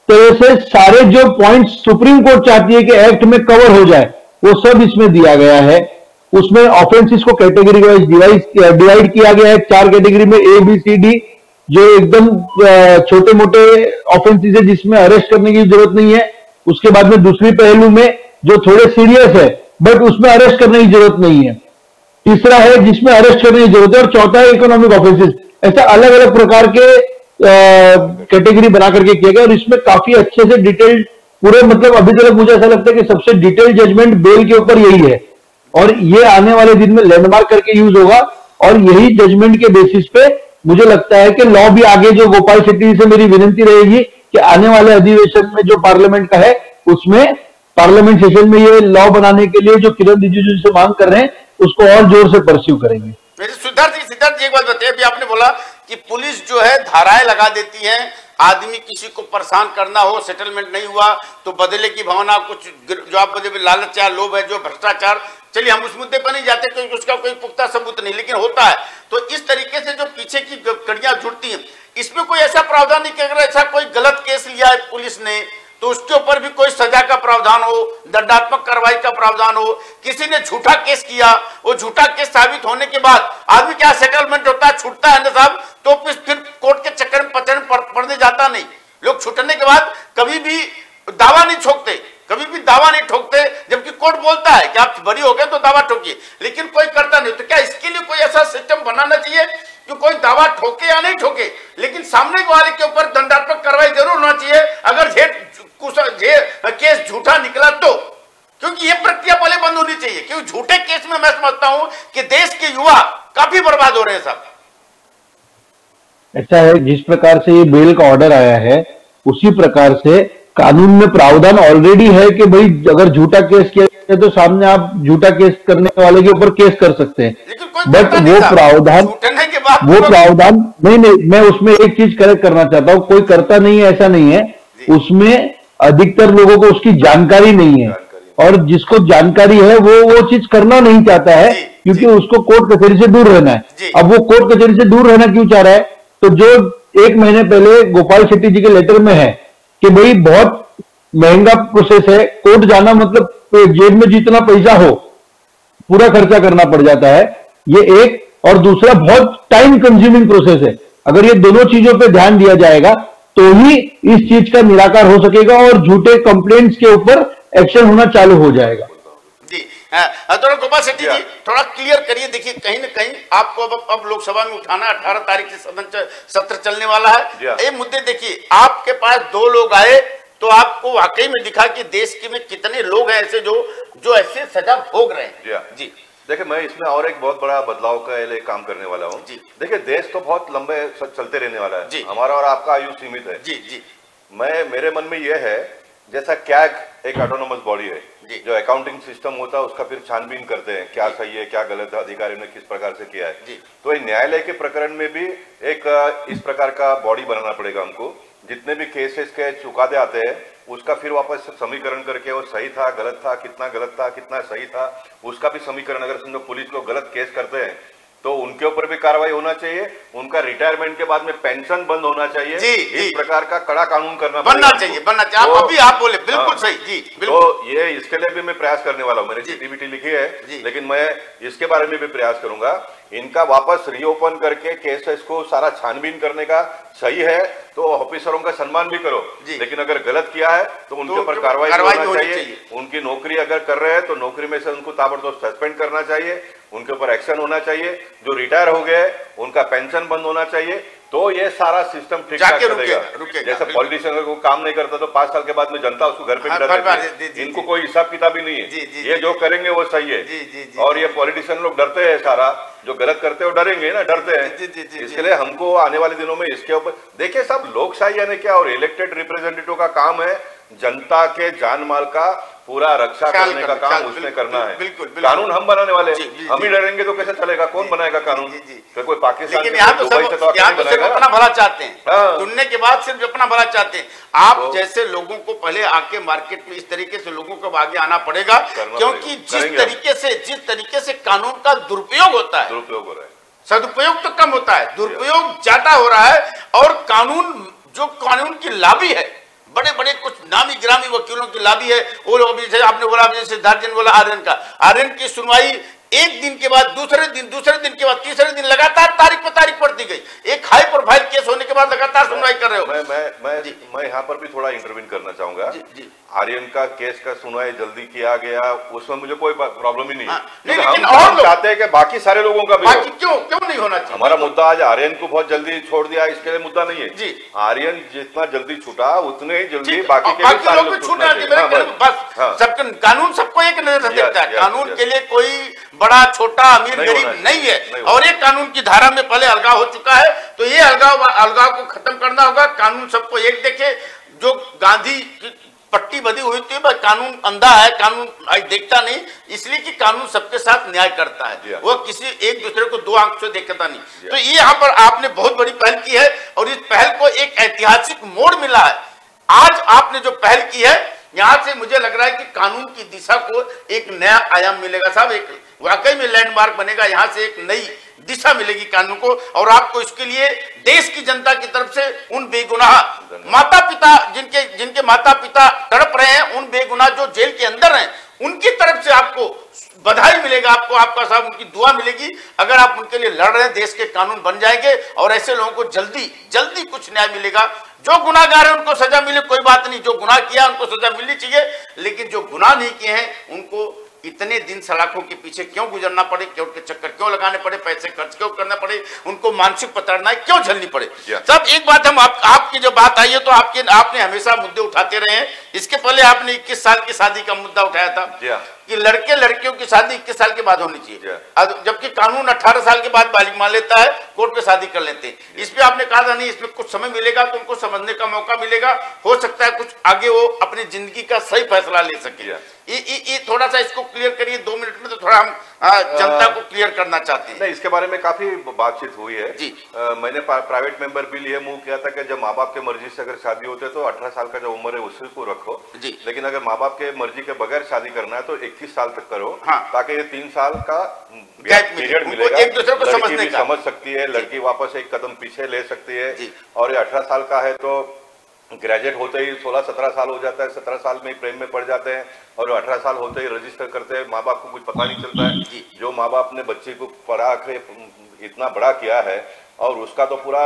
तरह से सारे जो पॉइंट्स सुप्रीम कोर्ट चाहती है कि एक्ट में कवर हो जाए वो सब इसमें दिया गया है। उसमें ऑफेंसेस को कैटेगरी वाइज डिवाइड किया गया है 4 कैटेगरी में, ABCD, जो एकदम छोटे मोटे ऑफेंसेस है जिसमें अरेस्ट करने की जरूरत नहीं है। उसके बाद में दूसरी पहलू में जो थोड़े सीरियस है बट उसमें अरेस्ट करने की जरूरत नहीं है। तीसरा है जिसमें अरेस्ट करने की जरूरत है, और चौथा है इकोनॉमिक ऑफेंसेस। ऐसा अलग अलग प्रकार के कैटेगरी बना करके किया गया, और इसमें काफी अच्छे से डिटेल्ड पूरे, मतलब अभी तक मुझे ऐसा लगता है कि सबसे डिटेल्ड जजमेंट बेल के ऊपर यही है, और ये आने वाले दिन में लैंडमार्क करके यूज होगा। और यही जजमेंट के बेसिस पे मुझे लगता है कि लॉ भी आगे, जो गोपाल शेट्टी से मेरी विनती रहेगी कि आने वाले अधिवेशन में जो पार्लियामेंट का है उसमें पार्लियामेंट सेशन में ये लॉ बनाने के लिए जो किरण रिजिजू से मांग कर रहे हैं उसको और जोर से परस्यू करेंगे। सिद्धार्थ जी एक बात बताइए, अभी आपने बोला कि पुलिस जो है धाराएं लगा देती है, आदमी किसी को परेशान करना हो, सेटलमेंट नहीं हुआ तो बदले की भावना, कुछ जो आप लालच या लोभ है, जो भ्रष्टाचार, चलिए हम उस मुद्दे पर नहीं जाते क्योंकि उसका कोई पुख्ता सबूत नहीं, लेकिन होता है। तो इस तरीके से जो पीछे की कड़ियां जुड़ती हैं, इसमें कोई ऐसा प्रावधान नहीं कि अगर ऐसा कोई गलत केस लिया है पुलिस ने तो उसके ऊपर भी कोई सजा का प्रावधान हो, दंडात्मक कार्रवाई का प्रावधान हो। किसी ने झूठा केस किया, वो झूठा केस साबित होने के बाद आदमी क्या सेटलमेंट होता है, छूटता है ना साहब, तो फिर कोर्ट के चक्कर में पड़ने जाता नहीं। लोग छूटने के बाद कभी भी दावा नहीं ठोकते, कभी भी दावा नहीं ठोकते, जबकि कोर्ट बोलता है कि आप बरी हो गए तो दावा ठोकिए, लेकिन कोई करता नहीं। तो क्या इसके लिए कोई ऐसा सिस्टम बनाना चाहिए कि कोई दावा ठोके या नहीं ठोके, लेकिन सामने वाले के ऊपर दंडात्मक कार्रवाई जरूर होना चाहिए अगर केस झूठा निकला तो, क्योंकि ये प्रक्रिया पहले बंद होनी चाहिए। क्योंकि झूठे केस में मैं समझता हूं कि देश के युवा काफी बर्बाद हो रहे हैं साहब। ऐसा है, जिस प्रकार से ये बेल का ऑर्डर आया है उसी प्रकार से कानून में प्रावधान ऑलरेडी है कि भाई अगर झूठा केस किया है तो सामने आप झूठा केस करने वाले के ऊपर केस कर सकते हैं, बट वो प्रावधान नहीं, मैं उसमें एक चीज करेक्ट करना चाहता हूँ, कोई करता नहीं है ऐसा नहीं है, उसमें अधिकतर लोगों को उसकी जानकारी नहीं है, और जिसको जानकारी है वो चीज करना नहीं चाहता है, क्योंकि उसको कोर्ट कचहरी से दूर रहना है। अब वो कोर्ट कचहरी से दूर रहना क्यों चाह रहा है? तो जो 1 महीने पहले गोपाल शेट्टी जी के लेटर में है कि भाई बहुत महंगा प्रोसेस है, कोर्ट जाना मतलब जेब में जितना पैसा हो पूरा खर्चा करना पड़ जाता है, ये एक, और दूसरा बहुत टाइम कंज्यूमिंग प्रोसेस है। अगर ये दोनों चीजों पे ध्यान दिया जाएगा तो ही इस चीज का निराकार हो सकेगा और झूठे कंप्लेंट्स के ऊपर एक्शन होना चालू हो जाएगा। जी थोड़ा गोपाल शेट्टी जी थोड़ा क्लियर करिए, देखिए कहीं ना कहीं आपको अब लोकसभा में उठाना, 18 तारीख से सदन सत्र चलने वाला है, ये मुद्दे देखिए आपके पास 2 लोग आए तो आपको वाकई में दिखा कि देश के में कितने लोग हैं ऐसे जो ऐसे सजा भोग रहे हैं। जी देखिए, मैं इसमें और एक बहुत बड़ा बदलाव का लिए काम करने वाला हूँ। देखिए, देश तो बहुत लंबे चलते रहने वाला है, हमारा और आपका आयु सीमित है। जी मेरे मन में यह है, जैसा कैग एक ऑटोनोमस बॉडी है, जो अकाउंटिंग सिस्टम होता है उसका फिर छानबीन करते हैं, क्या सही है क्या गलत है, अधिकारी ने किस प्रकार से किया है। तो न्यायालय के प्रकरण में भी एक इस प्रकार का बॉडी बनाना पड़ेगा हमको, जितने भी केसेस के चुकादे आते हैं उसका फिर वापस समीकरण करके वो सही था गलत था, कितना गलत था कितना सही था, उसका भी समीकरण, अगर समझो पुलिस लोग गलत केस करते हैं तो उनके ऊपर भी कार्रवाई होना चाहिए, उनका रिटायरमेंट के बाद में पेंशन बंद होना चाहिए। इस प्रकार का कड़ा कानून बनना चाहिए। तो, अभी आप बोले बिल्कुल सही। जी बिल्कुल। तो ये इसके लिए भी मैं प्रयास करने वाला हूँ, मैंने चिट्ठी लिखी है, लेकिन मैं इसके बारे में भी प्रयास करूंगा, इनका वापस रीओपन करके केसेस को सारा छानबीन करने का। सही है तो ऑफिसरों का सम्मान भी करो, लेकिन अगर गलत किया है तो उनके ऊपर कार्रवाई होना चाहिए। उनकी नौकरी अगर कर रहे हैं तो नौकरी में से उनको ताबड़तोड़ सस्पेंड करना चाहिए, उनके ऊपर एक्शन होना चाहिए। जो रिटायर हो गए उनका पेंशन बंद होना चाहिए, तो ये सारा सिस्टम ठीक ठाक चलेगा। जैसे पॉलिटिशियन अगर काम नहीं करता तो 5 साल के बाद में जनता उसको घर पे बिठा देती है, इनको कोई हिसाब किताब ही नहीं है, ये जो करेंगे वो सही है। और ये पॉलिटिशियन लोग डरते हैं, सारा जो गलत करते हैं वो डरेंगे ना, डरते हैं। इसके लिए हमको आने वाले दिनों में इसके ऊपर देखिए, सब लोकशाही यानी क्या, और इलेक्टेड रिप्रेजेंटेटिव का काम है जनता के जान माल का पूरा रक्षा करने का काम उसमें करना है। बिल्कुल। कानून हम बनाने वाले, हम ही डरेंगे तो कैसे चलेगा, कौन बनाएगा कानून? तो कोई पाकिस्तान सिर्फ अपना भला चाहते हैं, चुनने के बाद सिर्फ अपना भला चाहते हैं। आप जैसे लोगों को पहले आके मार्केट में इस तरीके से लोगों को आगे आना पड़ेगा, क्योंकि जिस तरीके से कानून का दुरुपयोग होता है, दुरुपयोग हो रहा है, सदुपयोग तो कम होता है, दुरुपयोग ज्यादा हो रहा है। और कानून की लाभी है, बड़े बड़े कुछ नामी गिरामी वकीलों की लाभी है, वो लोग जैसे आपने बोला, जैसे सिद्धार्थ जी ने बोला आर्यन की सुनवाई एक दिन के बाद दूसरे दिन के बाद तीसरे दिन लगातार तारीख पर तारीख पड़ती गई। एक हाई प्रोफाइल केस होने के बाद लगातार सुनवाई कर रहे हो। मैं यहाँ पर भी थोड़ा इंटरवीन करना चाहूंगा। आर्यन का केस का सुनवाई जल्दी किया गया, उसमें मुझे कोई प्रॉब्लम ही नहीं है, लेकिन हम चाहते हैं कि बाकी सारे लोगों का भी क्यों नहीं होना चाहिए। हमारा मुद्दा आज आर्यन को बहुत जल्दी छोड़ दिया, इसके लिए मुद्दा नहीं है। आर्यन जितना जल्दी छूटा उतने ही जल्दी बाकी के लोग छूटना चाहिए। बस सबके कानून सबको एक नजर से देखता है, कानून के लिए कोई बड़ा छोटा अमीर गरीब नहीं है। और एक कानून की धारा में पहले अलगाव हो चुका है, तो ये अलगाव को खत्म करना होगा। कानून सबको एक देखे, जो गांधी की पट्टी बंधी हुई थी, कानून अंधा है, कानून देखता नहीं, इसलिए कि कानून सबके साथ न्याय करता है, वो किसी एक दूसरे को 2 आंख से देखता नहीं। तो ये यहाँ पर आपने बहुत बड़ी पहल की है, और इस पहल को एक ऐतिहासिक मोड़ मिला है। आज आपने जो पहल की है, यहां से मुझे लग रहा है कि कानून की दिशा को एक नया आयाम मिलेगा साहब, एक वाकई में लैंडमार्क बनेगा। यहां से एक नई दिशा मिलेगी कानून को, और आपको इसके लिए देश की जनता की तरफ से उन बेगुनाह माता पिता जिनके माता पिता तड़प रहे हैं, उन बेगुनाह जो जेल के अंदर हैं, उनकी तरफ से आपको बधाई मिलेगा, आपका साहब उनकी दुआ मिलेगी। अगर आप उनके लिए लड़ रहे हैं, देश के कानून बन जाएंगे और ऐसे लोगों को जल्दी कुछ न्याय मिलेगा। जो गुनाहगार है उनको सजा मिले, कोई बात नहीं, जो गुनाह किया उनको सजा मिलनी चाहिए, लेकिन जो गुनाह नहीं किए हैं उनको इतने दिन सलाखों के पीछे क्यों गुजरना पड़े, क्यों के चक्कर क्यों लगाने पड़े, पैसे खर्च क्यों करना पड़े, उनको मानसिक प्रताड़नाएं क्यों झेलनी पड़े। सब एक बात, हम आपकी जो बात आई है तो आपने हमेशा मुद्दे उठाते रहे हैं। इसके पहले आपने 21 साल की शादी का मुद्दा उठाया था, कि लड़के लड़कियों की शादी 21 साल के बाद होनी चाहिए, जबकि कानून 18 साल के बाद बालिग मान लेता है, कोर्ट में शादी कर लेते हैं। इस पे आपने कहा था नहीं, इसमें कुछ समय मिलेगा तो उनको समझने का मौका मिलेगा, हो सकता है कुछ आगे वो अपनी जिंदगी का सही फैसला ले सके। ये थोड़ा सा इसको क्लियर करिए 2 मिनट में, तो थोड़ा हम जनता को क्लियर करना चाहते हैं। नहीं, इसके बारे में काफी बातचीत हुई है जी। मैंने प्राइवेट मेंबर बिल ये मूव किया था कि जब माँ बाप के मर्जी से अगर शादी होते है तो 18 साल का जो उम्र है उसी को रखो जी। लेकिन अगर माँ बाप के मर्जी के बगैर शादी करना है तो 21 साल तक करो। हाँ। ताकि ये 3 साल का पीरियड मिलेगा, एक दूसरे को लड़की भी समझ सकती है, लड़की वापस एक कदम पीछे ले सकती है। और ये 18 साल का है तो ग्रेजुएट होते ही 16-17 साल हो जाता है, 17 साल में ही प्रेम में पड़ जाते हैं और 18 साल होते ही रजिस्टर करते हैं। माँ बाप को कुछ पता नहीं चलता है। जो माँ बाप ने बच्चे को पढ़ा के इतना बड़ा किया है और उसका तो पूरा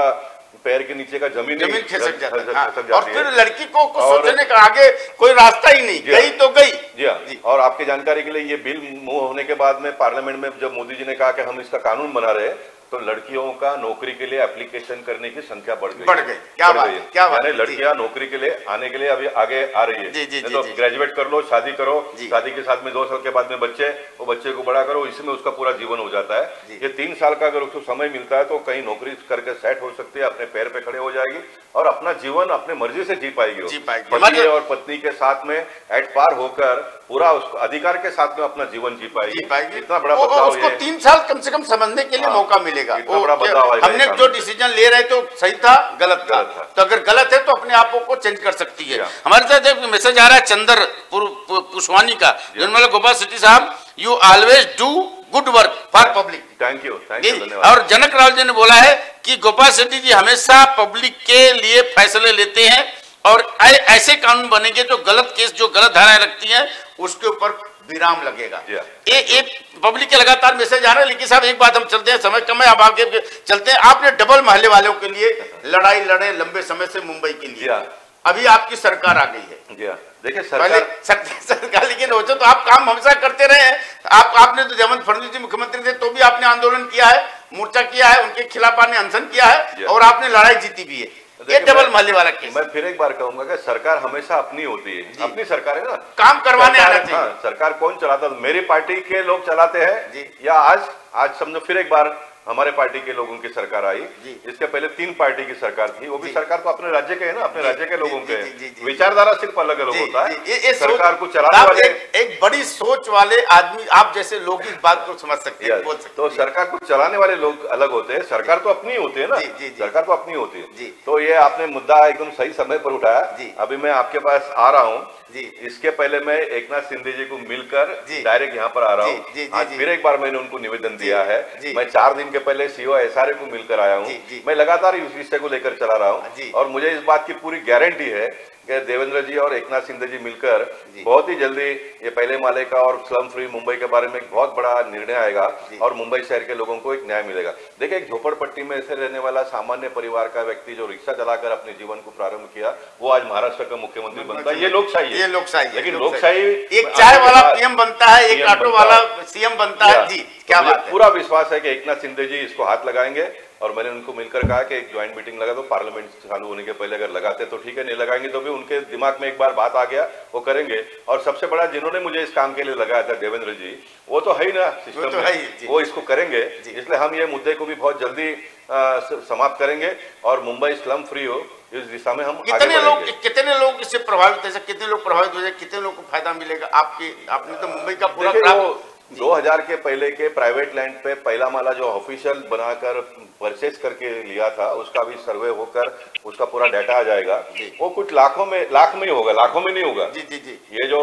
पैर के नीचे का जमीन खिसक जाता है। और फिर लड़की को कुछ सोचने का आगे कोई रास्ता ही नहीं, गई तो गई। जी हाँ। और आपकी जानकारी के लिए ये बिल मूव होने के बाद में पार्लियामेंट में जब मोदी जी ने कहा कि हम इसका कानून बना रहे हैं तो लड़कियों का नौकरी के लिए एप्लीकेशन करने की संख्या बढ़ गई। क्या बात है, क्या बात है। लड़कियां नौकरी के लिए आने के लिए अभी आगे आ रही है। तो ग्रेजुएट कर लो, शादी करो, शादी के साथ में 2 साल के बाद में बच्चे, वो बच्चे को बड़ा करो, इसमें उसका पूरा जीवन हो जाता है। ये 3 साल का अगर उसको समय मिलता है तो कहीं नौकरी करके सेट हो सकती है, अपने पैर पे खड़े हो जाएगी और अपना जीवन अपने मर्जी से जी पाएगी। पति और पत्नी के साथ में एट पार होकर पूरा उसको अधिकार के साथ में अपना जीवन जी पाएगी। इतना बड़ा बदलाव, उसको 3 साल कम से कम समझने के लिए मौका मिलेगा। हमने जो डिसीजन ले रहे तो सही था, गलत था। तो अगर गलत है तो अपने आप को चेंज कर सकती है। हमारे साथ एक मैसेज आ रहा है चंदर पुष्वानी का, जिन्होंने गोपाल सेठी साहब, you always do good work for public. Thank you. और जनक राव जी ने बोला है कि गोपाल सेठी जी हमेशा पब्लिक के लिए फैसले लेते हैं और ऐसे कानून बनेंगे जो गलत केस, जो गलत धाराएं लगती हैं उसके ऊपर विराम लगेगा। एक पब्लिक के लगातार मैसेज आ रहा है। लेकिन साहब एक बात हम चलते हैं, समय कम है, अब आगे चलते हैं। आपने डबल महले वालों के लिए लड़ाई लड़े लंबे समय से मुंबई के लिए, अभी आपकी सरकार आ गई है। देखिए सरकार लेकिन हो तो आप काम हमेशा करते रहे हैं। आपने तो देवेंद्र फडणवीस जी मुख्यमंत्री थे तो भी आपने आंदोलन किया है, मोर्चा किया है, उनके खिलाफ आपने अनशन किया है और आपने लड़ाई जीती भी है। ये डबल महले वाला केस। मैं फिर एक बार कहूंगा कि सरकार हमेशा अपनी होती है, अपनी सरकार है ना, काम करवाने आना चाहिए। सरकार कौन चलाता है? मेरी पार्टी के लोग चलाते हैं या आज समझो फिर एक बार हमारे पार्टी के लोगों की सरकार आई। इसके पहले 3 पार्टी की सरकार थी, वो भी सरकार तो अपने राज्य के है ना, अपने राज्य के लोगों के। विचारधारा सिर्फ अलग अलग होता है। सरकार को चलाने वाले एक बड़ी सोच वाले आदमी, आप जैसे लोग इस बात को समझ सकते हैं, बोल सकते हैं। तो सरकार को चलाने वाले लोग अलग होते हैं, सरकार तो अपनी होती है ना, सरकार तो अपनी होती है। तो ये आपने मुद्दा एकदम सही समय पर उठाया। अभी मैं आपके पास आ रहा हूँ, इसके पहले मैं एकनाथ शिंदे जी को मिलकर डायरेक्ट यहाँ पर आ रहा हूँ। आज फिर एक बार मैंने उनको निवेदन दिया है। मैं 4 दिन के पहले सीओ एसआरए को मिलकर आया हूँ। मैं लगातार इस विषय को लेकर चला रहा हूँ और मुझे इस बात की पूरी गारंटी है कि देवेंद्र जी और एकनाथ शिंदे जी मिलकर बहुत ही जल्दी ये पहले माले का और स्लम फ्री मुंबई के बारे में एक बहुत बड़ा निर्णय आएगा और मुंबई शहर के लोगों को एक न्याय मिलेगा। देखिए, एक झोपड़पट्टी में से रहने वाला सामान्य परिवार का व्यक्ति जो रिक्शा चलाकर अपने जीवन को प्रारंभ किया, वो आज महाराष्ट्र का मुख्यमंत्री बनता है। ये लोकशाही है, ये लोकशाही। लेकिन लोकशाही, एक चाय वाला पीएम बनता है, एक ऑटो वाला सीएम बनता है। जी, क्या बात है। पूरा विश्वास है कि एकनाथ शिंदे जी इसको हाथ लगाएंगे और मैंने उनको मिलकर कहा कि एक ज्वाइंट मीटिंग लगा दो, पार्लियामेंट चालू होने के पहले अगर लगाते तो ठीक है, नहीं लगाएंगे तो भी उनके दिमाग में एक बार बात आ गया वो करेंगे। और सबसे बड़ा जिन्होंने मुझे इस काम के लिए लगाया था देवेंद्र जी, वो तो है ही ना सिस्टम में, वो इसको करेंगे। इसलिए हम ये मुद्दे को भी बहुत जल्दी समाप्त करेंगे और मुंबई स्लम फ्री हो, इस दिशा में हम कितने लोग इससे प्रभावित है, कितने लोग प्रभावित हो जाए, कितने लोग को फायदा मिलेगा? आपने तो मुंबई का पूरा 2000 के पहले के प्राइवेट लैंड पे पहला माला जो ऑफिशियल बनाकर परचेस करके लिया था, उसका भी सर्वे होकर उसका पूरा डाटा आ जाएगा। वो कुछ लाख में ही होगा, लाखों में नहीं होगा। ये जो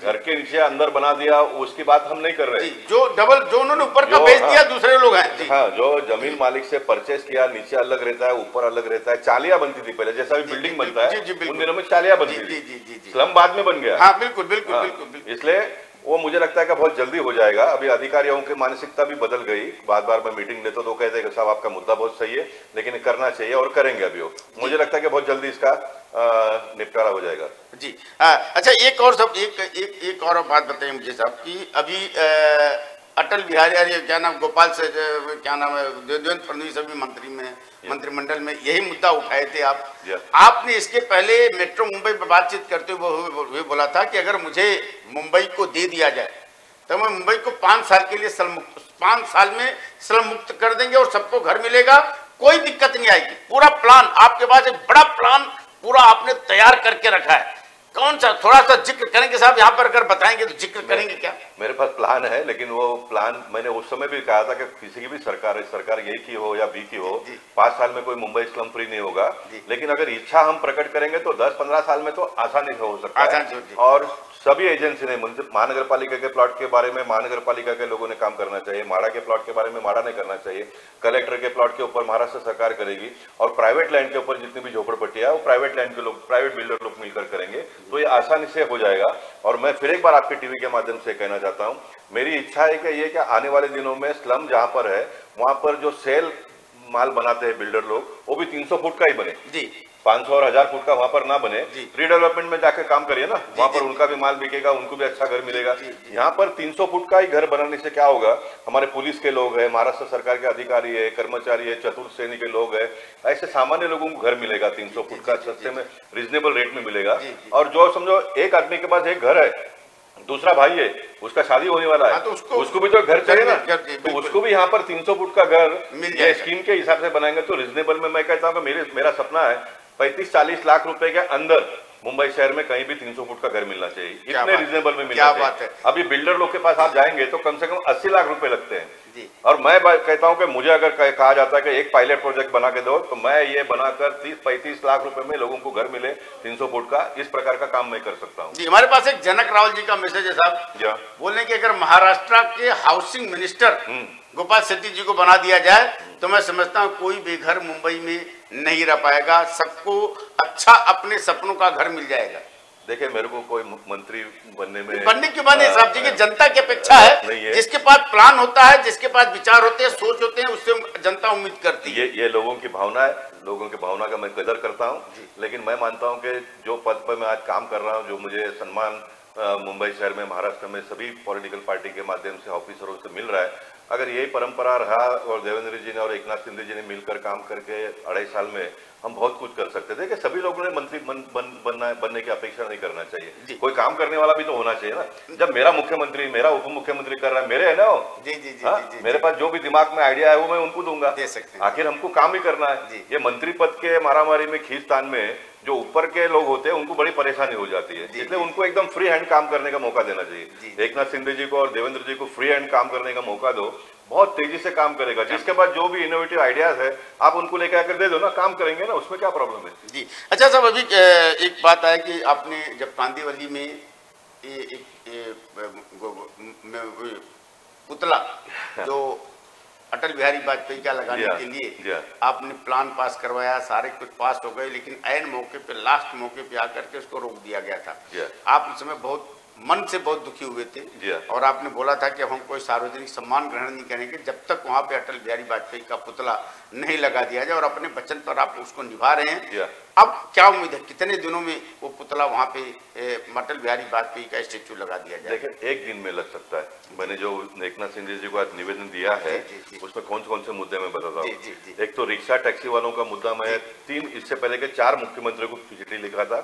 घर के नीचे अंदर बना दिया उसकी बात हम नहीं कर रहे। जो उन्होंने ऊपर का बेच दिया दूसरे लोग हैं। हाँ, जो जमीन मालिक से परचेस किया, नीचे अलग रहता है, ऊपर अलग रहता है। चालियां बनती थी पहले, जैसा भी बिल्डिंग बनता है उन दिनों में चालियां बनती थी। स्लम बाद में बन गया। हाँ, बिल्कुल। इसलिए वो मुझे लगता है कि बहुत जल्दी हो जाएगा। अभी अधिकारियों की मानसिकता भी बदल गई। बार मैं मीटिंग लेता तो कहते हैं कि साहब आपका मुद्दा बहुत सही है, लेकिन करना चाहिए और करेंगे। अभी वो मुझे लगता है कि बहुत जल्दी इसका निपटारा हो जाएगा। जी अच्छा, एक और बात बताइए मुझे साहब कि अभी अटल बिहारी क्या नाम गोपाल से क्या नाम है देवेंद्र फडणवीस अभी मंत्रिमंडल में यही मुद्दा उठाए थे आप। आपने इसके पहले मेट्रो मुंबई पर बातचीत करते हुए बोला था कि अगर मुझे मुंबई को दे दिया जाए तो मैं मुंबई को 5 साल के लिए 5 साल में स्लम मुक्त कर देंगे और सबको घर मिलेगा, कोई दिक्कत नहीं आएगी। पूरा प्लान आपके पास, एक बड़ा प्लान पूरा आपने तैयार करके रखा है। कौन सा, थोड़ा सा जिक्र करेंगे साहब, यहाँ पर अगर बताएंगे तो जिक्र करेंगे क्या? मेरे पास प्लान है, लेकिन वो प्लान मैंने उस समय भी कहा था कि किसी की भी सरकार यही की हो या बी की हो, 5 साल में कोई मुंबई स्लम फ्री नहीं होगा। लेकिन अगर इच्छा हम प्रकट करेंगे तो 10-15 साल में तो आसानी से हो सकता है। और सभी एजेंसी ने, महानगर पालिका के प्लॉट के बारे में महानगर पालिका के लोगों ने काम करना चाहिए, माड़ा के प्लॉट के बारे में माड़ा ने करना चाहिए, कलेक्टर के प्लॉट के ऊपर महाराष्ट्र सरकार करेगी, और प्राइवेट लैंड के ऊपर जितनी भी झोपड़पट्टियां है वो प्राइवेट लैंड के लोग, प्राइवेट बिल्डर लोग मिलकर करेंगे, तो ये आसानी से हो जाएगा। और मैं फिर एक बार आपके टीवी के माध्यम से कहना चाहता हूँ, मेरी इच्छा है कि ये क्या आने वाले दिनों में स्लम जहां पर है वहां पर जो सेल माल बनाते हैं बिल्डर लोग, वो भी 300 फुट का ही बने जी, 500 और 1000 फुट का वहां पर ना बने। रीडेवलपमेंट में जाकर काम करिए ना, वहां पर उनका भी माल बिकेगा, उनको भी अच्छा घर मिलेगा। यहाँ पर 300 फुट का ही घर बनाने से क्या होगा, हमारे पुलिस के लोग हैं, महाराष्ट्र सरकार के अधिकारी है, कर्मचारी है, चतुर्थ श्रेणी के लोग हैं, ऐसे सामान्य लोगों को घर मिलेगा 300 फुट का, सस्ते में, रीजनेबल रेट में मिलेगा। और जो समझो एक आदमी के पास एक घर है, दूसरा भाई है, उसका शादी होने वाला है, तो उसको भी तो घर चाहिए ना, तो उसको भी यहाँ पर 300 फुट का घर ये स्कीम के हिसाब से बनाएंगे तो रिजनेबल में। मैं कहता हूँ कि मेरा सपना है 35-40 लाख रुपए के अंदर मुंबई शहर में कहीं भी 300 फुट का घर मिलना चाहिए, इतने रिजनेबल में मिलना चाहिए। बात है। अभी बिल्डर लोग के पास आप जाएंगे तो कम से कम 80 लाख रुपए लगते हैं जी। और मैं कहता हूं कि मुझे अगर कहा जाता है कि एक पायलट प्रोजेक्ट बना के दो, तो मैं ये बनाकर 30-35 लाख रुपए में लोगों को घर मिले 300 फुट का, इस प्रकार का काम मैं कर सकता हूँ जी। हमारे पास एक जनक रावल जी का मैसेज है साहब, बोलने की अगर महाराष्ट्र के हाउसिंग मिनिस्टर गोपाल शेट्टी जी को बना दिया जाए तो मैं समझता हूँ कोई बेघर मुंबई में नहीं रह पाएगा, सबको अच्छा अपने सपनों का घर मिल जाएगा। देखिए, मेरे को कोई मंत्री बनने की बात नहीं साहब जी, की जनता की अपेक्षा है, जिसके पास प्लान होता है, जिसके पास विचार होते हैं, सोच होते हैं, उससे जनता उम्मीद करती है। ये लोगों की भावना है, लोगों की भावना का मैं कदर करता हूँ, लेकिन मैं मानता हूँ कि जो पद पर मैं आज काम कर रहा हूँ, जो मुझे सम्मान मुंबई शहर में, महाराष्ट्र में सभी पॉलिटिकल पार्टी के माध्यम से ऑफिसरों से मिल रहा है, अगर यही परंपरा रहा और देवेंद्र जी ने और एकनाथ शिंदे जी ने मिलकर काम करके 2.5 साल में हम बहुत कुछ कर सकते थे। कि सभी लोगों ने मंत्री बनने की अपेक्षा नहीं करना चाहिए, कोई काम करने वाला भी तो होना चाहिए ना। जब मेरा मुख्यमंत्री, मेरा उप मुख्यमंत्री कर रहा है, मेरे है ना वो जी, मेरे पास जो भी दिमाग में आइडिया है वो मैं उनको दूंगा, दे सकते हैं। आखिर हमको काम ही करना है। ये मंत्री पद के मारामारी में, खींचतान में जो ऊपर के लोग होते हैं उनको बड़ी परेशानी हो जाती है, इसलिए उनको एकदम फ्री हैंड काम करने का मौका देना चाहिए। एकनाथ शिंदे जी को और देवेंद्र जी को फ्री हैंड काम करने का मौका दो, बहुत तेजी से काम करेगा। जिसके बाद जो भी इनोवेटिव आइडियाज है आप उनको लेकर आकर दे दो ना, काम करेंगे ना, उसमें क्या प्रॉब्लम है जी। अच्छा साहब, अभी एक बात है कि आपने जब कांदीवली में पुतला जो अटल बिहारी वाजपेयी का लगाने के लिए आपने प्लान पास करवाया, सारे कुछ पास हो गए, लेकिन ऐन मौके पे, लास्ट मौके पे आकर के उसको रोक दिया गया था। आप उस समय बहुत मन से बहुत दुखी हुए थे और आपने बोला था कि हम कोई सार्वजनिक सम्मान ग्रहण नहीं करेंगे जब तक वहां पे अटल बिहारी वाजपेयी का पुतला नहीं लगा दिया जाए, और अपने वचन पर आप उसको निभा रहे हैं। अब क्या उम्मीद है, कितने दिनों में वो पुतला वहां पे अटल बिहारी वाजपेयी का स्टेच्यू लगा दिया जाए? देखिए, 1 दिन में लग सकता है। मैंने जो एकनाथ शिंदे जी को आज निवेदन दिया है उसमें कौन से मुद्दे में बताता हूँ। एक तो रिक्शा टैक्सी वालों का मुद्दा, मैं 3 इससे पहले के 4 मुख्यमंत्रियों को चिट्ठी लिखा था,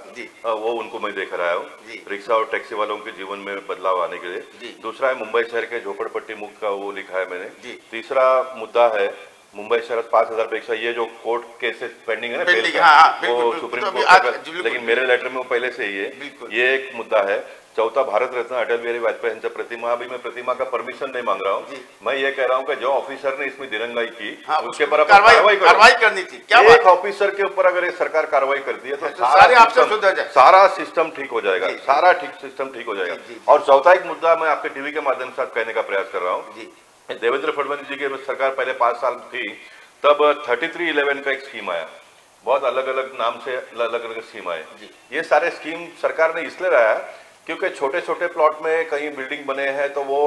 वो उनको मैं देख रहा हूँ, रिक्शा और टैक्सी वालों के जीवन में बदलाव आने के लिए। दूसरा है मुंबई शहर के झोपड़पट्टी मुक्त का, वो लिखा है मैंने। तीसरा मुद्दा है मुंबई शहर 5000 पेक्षा, ये जो कोर्ट केसेस पेंडिंग है ना, वो सुप्रीम कोर्ट, लेकिन मेरे लेटर में वो पहले से ही है, ये एक मुद्दा है। चौथा, भारत रत्न अटल बिहारी वाजपेयी यांच्या प्रतिमा, अभी मैं प्रतिमा का परमिशन नहीं मांग रहा हूँ, मैं ये कह रहा हूँ कि जो ऑफिसर ने इसमें दिरंगाई की उसके पर कार्रवाई करनी थी। क्या एक ऑफिसर के ऊपर अगर ये सरकार कार्रवाई करती है तो सारा सिस्टम ठीक हो जाएगा, सारा सिस्टम ठीक हो जाएगा। और चौथा एक मुद्दा मैं आपके टीवी के माध्यम से कहने का प्रयास कर रहा हूँ, देवेंद्र फडणवीस जी की सरकार पहले 5 साल थी, तब 3311 का एक स्कीम आया, बहुत अलग अलग नाम से अलग अलग स्कीम आए। ये सारे स्कीम सरकार ने इसलिए लाया क्योंकि छोटे छोटे प्लॉट में कहीं बिल्डिंग बने हैं तो वो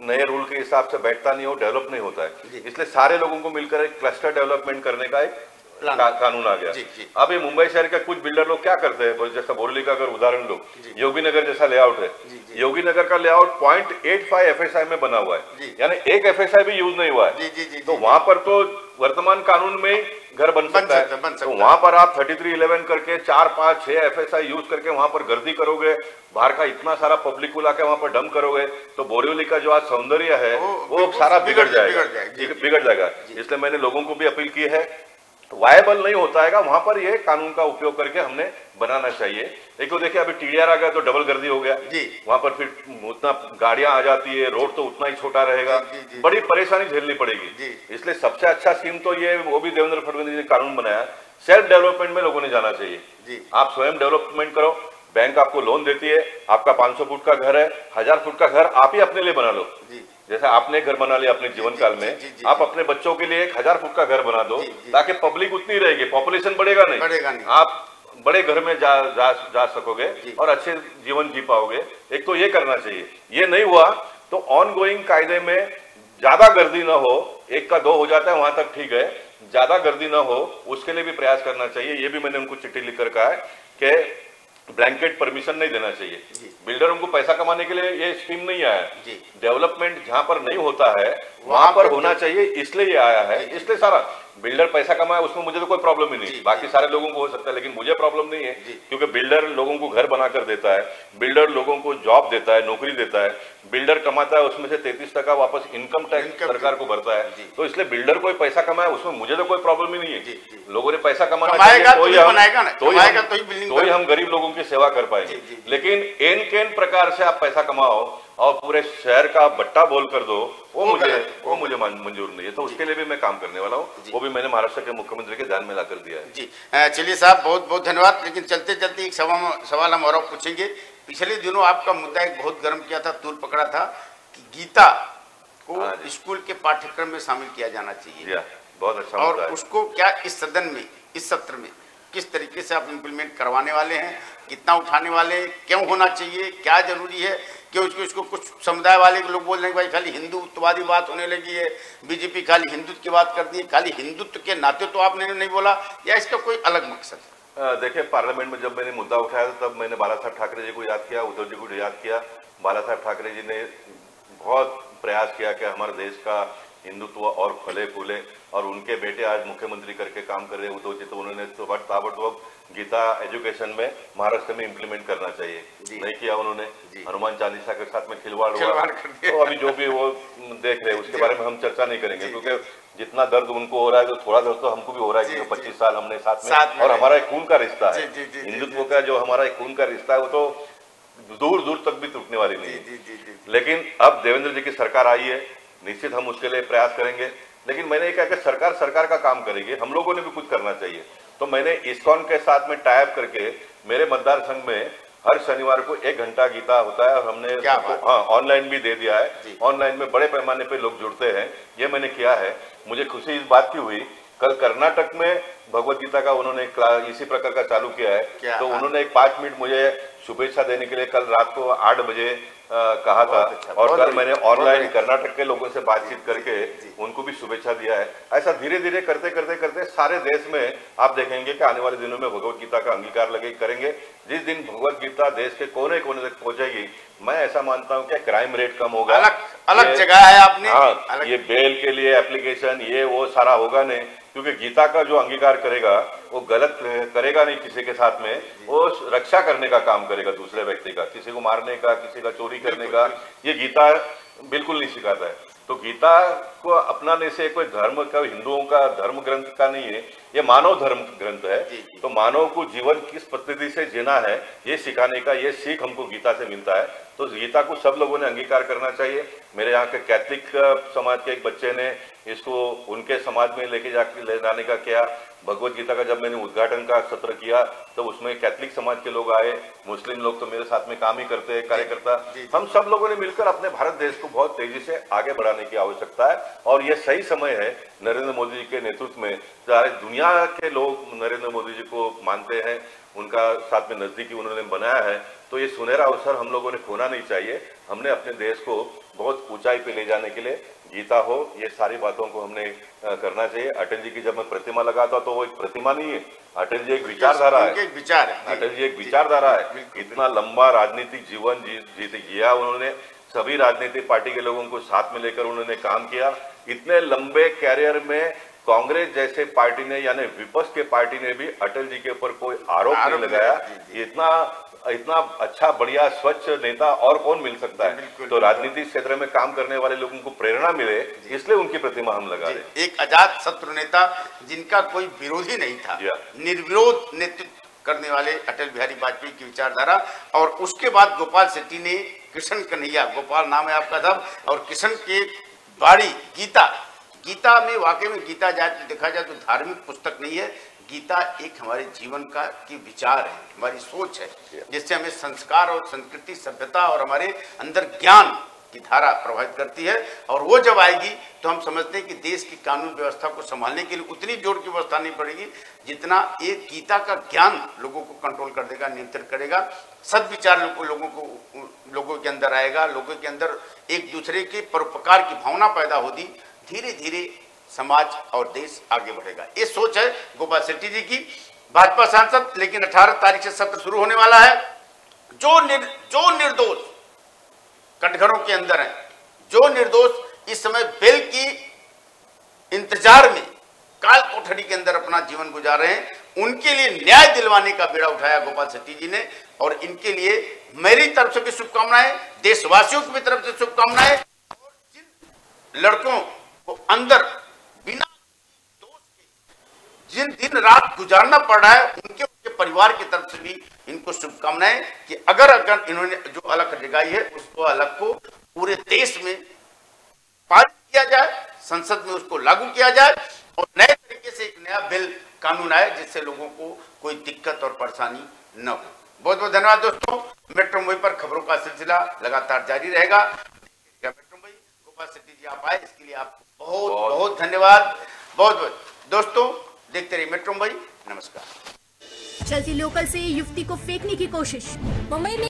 नए रूल के हिसाब से बैठता नहीं हो, डेवलप नहीं होता है, इसलिए सारे लोगों को मिलकर एक क्लस्टर डेवलपमेंट करने का एक कानून आ गया। अब ये मुंबई शहर के कुछ बिल्डर लोग क्या करते हैं, जैसा बोरली का अगर उदाहरण लो, योगी नगर जैसा लेआउट है, योगी नगर का लेआउट 0.85 FSI में बना हुआ है, यानी एक FSI भी यूज नहीं हुआ है, तो वहां पर तो वर्तमान कानून में घर बन सकता है। तो वहां पर आप 3311 करके 4, 5, 6 FSI यूज करके वहां पर गर्दी करोगे, बाहर का इतना सारा पब्लिक को लाके वहां पर डंप करोगे, तो बोरीवली का जो आज सौंदर्य है वो सारा बिगड़ जाएगा। इसलिए मैंने लोगों को भी अपील की है, वायबल नहीं होता है वहां पर ये कानून का उपयोग करके हमने बनाना चाहिए। एक तो देखिए अभी TDR आ गया तो डबल गर्दी हो गया, वहां पर फिर उतना गाड़ियां आ जाती है, रोड तो उतना ही छोटा रहेगा, बड़ी परेशानी झेलनी पड़ेगी। इसलिए सबसे अच्छा स्कीम तो ये वो भी देवेंद्र फडणवीस ने कानून बनाया, सेल्फ डेवलपमेंट में लोगों ने जाना चाहिए। आप स्वयं डेवलपमेंट करो, बैंक आपको लोन देती है, आपका 500 फुट का घर है, 1000 फुट का घर आप ही अपने लिए बना लो। जैसे आपने घर बना लिया अपने जीवन काल में, आप अपने बच्चों के लिए 1000 फुट का घर बना दो, ताकि पब्लिक उतनी रहेगी, पॉपुलेशन बढ़ेगा नहीं, आप बड़े घर में जा सकोगे और अच्छे जीवन जी पाओगे। एक तो ये करना चाहिए। ये नहीं हुआ तो ऑन गोइंग कायदे में ज्यादा गर्दी ना हो, 1 का 2 हो जाता है वहां तक ठीक है, ज्यादा गर्दी ना हो उसके लिए भी प्रयास करना चाहिए। ये भी मैंने उनको चिट्ठी लिखकर कहा है कि ब्लैंकेट परमिशन नहीं देना चाहिए। बिल्डरों को पैसा कमाने के लिए ये स्कीम नहीं आया, डेवलपमेंट जहां पर नहीं होता है वहां पर होना चाहिए, इसलिए ये आया है। इसलिए सारा बिल्डर पैसा कमाए उसमें मुझे तो कोई प्रॉब्लम ही नहीं, बाकी सारे लोगों को हो सकता है, लेकिन मुझे प्रॉब्लम नहीं है, क्योंकि बिल्डर लोगों को घर बनाकर देता है, बिल्डर लोगों को जॉब देता है, नौकरी देता है, बिल्डर कमाता है उसमें से 33% वापस इनकम टैक्स सरकार को भरता है। तो इसलिए बिल्डर कोई पैसा कमाए उसमें मुझे तो कोई प्रॉब्लम ही नहीं है। लोगों ने पैसा कमाना तो ही हम गरीब लोगों की सेवा कर पाएंगे। लेकिन एन केन प्रकार से आप पैसा कमाओ और पूरे शहर का बट्टा बोल कर दो, वो मुझे मंजूर नहीं है। तो उसके लिए भी मैं काम करने वाला हूँ, वो भी मैंने महाराष्ट्र के मुख्यमंत्री के ध्यान में लाकर दिया है। जी चलिए साहब, बहुत बहुत धन्यवाद। लेकिन चलते चलते एक सवाल हम और पूछेंगे। पिछले दिनों आपका मुद्दा एक बहुत गर्म किया था, तूल पकड़ा था कि गीता को स्कूल के पाठ्यक्रम में शामिल किया जाना चाहिए। बहुत अच्छा। और उसको क्या इस सदन में, इस सत्र में किस तरीके से आप इम्प्लीमेंट करवाने वाले हैं, कितना उठाने वाले, क्यों होना चाहिए, क्या जरूरी है? क्योंकि उसको कुछ समुदाय वाले लोग बोल रहे हैं भाई खाली हिंदुत्ववादी बात होने लगी है, बीजेपी खाली हिंदुत्व की बात करती है, खाली हिंदुत्व के नाते तो आपने नहीं बोला, या इसका कोई अलग मकसद है? देखिए, पार्लियामेंट में जब मैंने मुद्दा उठाया था तब मैंने बाला साहब ठाकरे जी को याद किया, उद्धव जी को याद किया। बाला साहब ठाकरे जी ने बहुत प्रयास किया कि हमारे देश का हिंदुत्व और फले फूले, और उनके बेटे आज मुख्यमंत्री करके काम कर रहे हैं उद्धव जी, तो उन्होंने तो ताबड़तोड़ गीता एजुकेशन में महाराष्ट्र में इम्प्लीमेंट करना चाहिए, नहीं किया उन्होंने। हनुमान चालीसा के साथ में खिलवाड़ हुआ, तो अभी जो भी वो देख रहे हैं उसके बारे में हम चर्चा नहीं करेंगे, क्योंकि जितना दर्द उनको हो रहा है तो थोड़ा दर्द तो हमको भी हो रहा है, क्योंकि 25 साल हमने साथ में, और हमारा एक खून का रिश्ता है, हिंदुत्व का जो हमारा एक खून का रिश्ता है वो तो दूर दूर तक भी टूटने वाली नहीं है। लेकिन अब देवेंद्र जी की सरकार आई है, निश्चित हम उसके लिए प्रयास करेंगे। लेकिन मैंने कहा कि सरकार का काम करेगी, हम लोगों ने भी कुछ करना चाहिए। तो मैंने इस्कॉन के साथ में टाई अप करके मेरे मतदार संघ में हर शनिवार को 1 घंटा गीता होता है, और हमने ऑनलाइन भी दे दिया है। ऑनलाइन में बड़े पैमाने पे लोग जुड़ते हैं, ये मैंने किया है। मुझे खुशी इस बात की हुई, कल कर्नाटक में भगवत गीता का उन्होंने इसी प्रकार का चालू किया है, तो उन्होंने 5 मिनट मुझे शुभेच्छा देने के लिए कल रात को 8 बजे कहा था, और कल मैंने ऑनलाइन कर्नाटक के लोगों से बातचीत करके उनको भी शुभेच्छा दिया है। ऐसा धीरे धीरे करते सारे देश में आप देखेंगे कि आने वाले दिनों में भगवत गीता का अंगीकार करेंगे। जिस दिन भगवत गीता देश के कोने कोने तक पहुंचेगी, मैं ऐसा मानता हूं कि क्राइम रेट कम होगा। अलग जगह है आपने। हाँ, ये बेल के लिए एप्लीकेशन ये वो सारा होगा नहीं, क्योंकि गीता का जो अंगीकार करेगा वो गलत करेगा नहीं किसी के साथ में, वो रक्षा करने का काम करेगा दूसरे व्यक्ति का, किसी को मारने का, किसी का चोरी करने का, ये गीता बिल्कुल नहीं सिखाता है। तो गीता को अपनाने से कोई धर्म का, हिंदुओं का धर्म ग्रंथ का नहीं है, ये मानव धर्म ग्रंथ है। तो मानव को जीवन किस पद्धति से जीना है ये सिखाने का ये सीख हमको गीता से मिलता है। तो गीता को सब लोगों ने अंगीकार करना चाहिए। मेरे यहाँ के कैथलिक समाज के एक बच्चे ने इसको उनके समाज में ले जाने का किया। भगवत गीता का जब मैंने उद्घाटन का सत्र किया तो उसमें कैथलिक समाज के लोग आए, मुस्लिम लोग तो मेरे साथ में काम ही करते हैं, कार्यकर्ता। हम सब लोगों ने मिलकर अपने भारत देश को बहुत तेजी से आगे बढ़ाने की आवश्यकता है, और ये सही समय है। नरेंद्र मोदी जी के नेतृत्व में सारे दुनिया के लोग नरेंद्र मोदी जी को मानते हैं, उनका साथ में नजदीकी उन्होंने बनाया है। तो ये सुनहरा अवसर हम लोगों ने खोना नहीं चाहिए। हमने अपने देश को बहुत ऊंचाई पे ले जाने के लिए गीता हो, ये सारी बातों को हमने करना चाहिए। अटल जी की जब मैं प्रतिमा लगाता तो वो एक प्रतिमा नहीं है, अटल जी एक विचारधारा है, अटल जी एक विचारधारा है। इतना लंबा राजनीतिक जीवन जिया उन्होंने, सभी राजनीतिक पार्टी के लोगों को साथ में लेकर उन्होंने काम किया। इतने लंबे कैरियर में कांग्रेस जैसे पार्टी ने यानी विपक्ष के पार्टी ने भी अटल जी के ऊपर कोई आरोप नहीं लगाया। इतना अच्छा बढ़िया स्वच्छ नेता और कौन मिल सकता है। तो राजनीतिक क्षेत्र में काम करने वाले लोगों को प्रेरणा मिले, इसलिए उनकी प्रतिमा हम लगा रहे। एक आजाद शत्रु नेता जिनका कोई विरोधी नहीं था, निर्विरोध नेतृत्व करने वाले अटल बिहारी वाजपेयी की विचारधारा। और उसके बाद गोपाल शेट्टी ने किशन कन्हैया, गोपाल नाम है आपका साहब, और किशन के बाड़ी गीता में वाकई में गीता देखा जाए तो धार्मिक पुस्तक नहीं है। गीता एक हमारे जीवन का की विचार है, हमारी सोच है, जिससे हमें संस्कार और संस्कृति, सभ्यता और हमारे अंदर ज्ञान की धारा प्रभावित करती है। और वो जब आएगी तो हम समझते हैं कि देश की कानून व्यवस्था को संभालने के लिए उतनी जोर की व्यवस्था नहीं पड़ेगी जितना एक गीता का ज्ञान लोगों को कंट्रोल कर देगा, नियंत्रित करेगा। सद्विचार लोगों के अंदर आएगा, लोगों के अंदर एक दूसरे के परोपकार की भावना पैदा होगी। धीरे धीरे समाज और देश आगे बढ़ेगा। ये सोच है गोपाल शेट्टी जी की, भाजपा सांसद। लेकिन 18 तारीख से सत्र शुरू होने वाला है। जो निर्दोष कटघरों के अंदर हैं, जो निर्दोष इस समय बेल की इंतजार में काल कोठरी के अंदर अपना जीवन गुजार रहे हैं, उनके लिए न्याय दिलवाने का बेड़ा उठाया गोपाल शेट्टी जी ने। और इनके लिए मेरी तरफ से भी शुभकामनाएं, देशवासियों की भी तरफ से शुभकामनाएं। और जिन लड़कों को अंदर बिना दोष के जिन दिन रात गुजारना पड़ रहा है, उनके परिवार की तरफ से भी इनको शुभकामनाएं कि अगर इन्होंने जो अलग जगाई है उसको अलग को पूरे देश में पारित किया जाए, संसद में उसको लागू किया जाए और नए तरीके से एक नया बिल कानून आए जिससे लोगों को कोई दिक्कत और परेशानी न हो। बहुत बहुत धन्यवाद दोस्तों। मेट्रो मुंबई पर खबरों का सिलसिला लगातार जारी रहेगा। मेट्रो मुंबई, गोपाल शेट्टी जी आप आए, इसके लिए आपको बहुत बहुत धन्यवाद। बहुत दोस्तों देखते रहिए मेट्रो मुंबई। नमस्कार। चलती लोकल से युवती को फेंकने की कोशिश। मुंबई में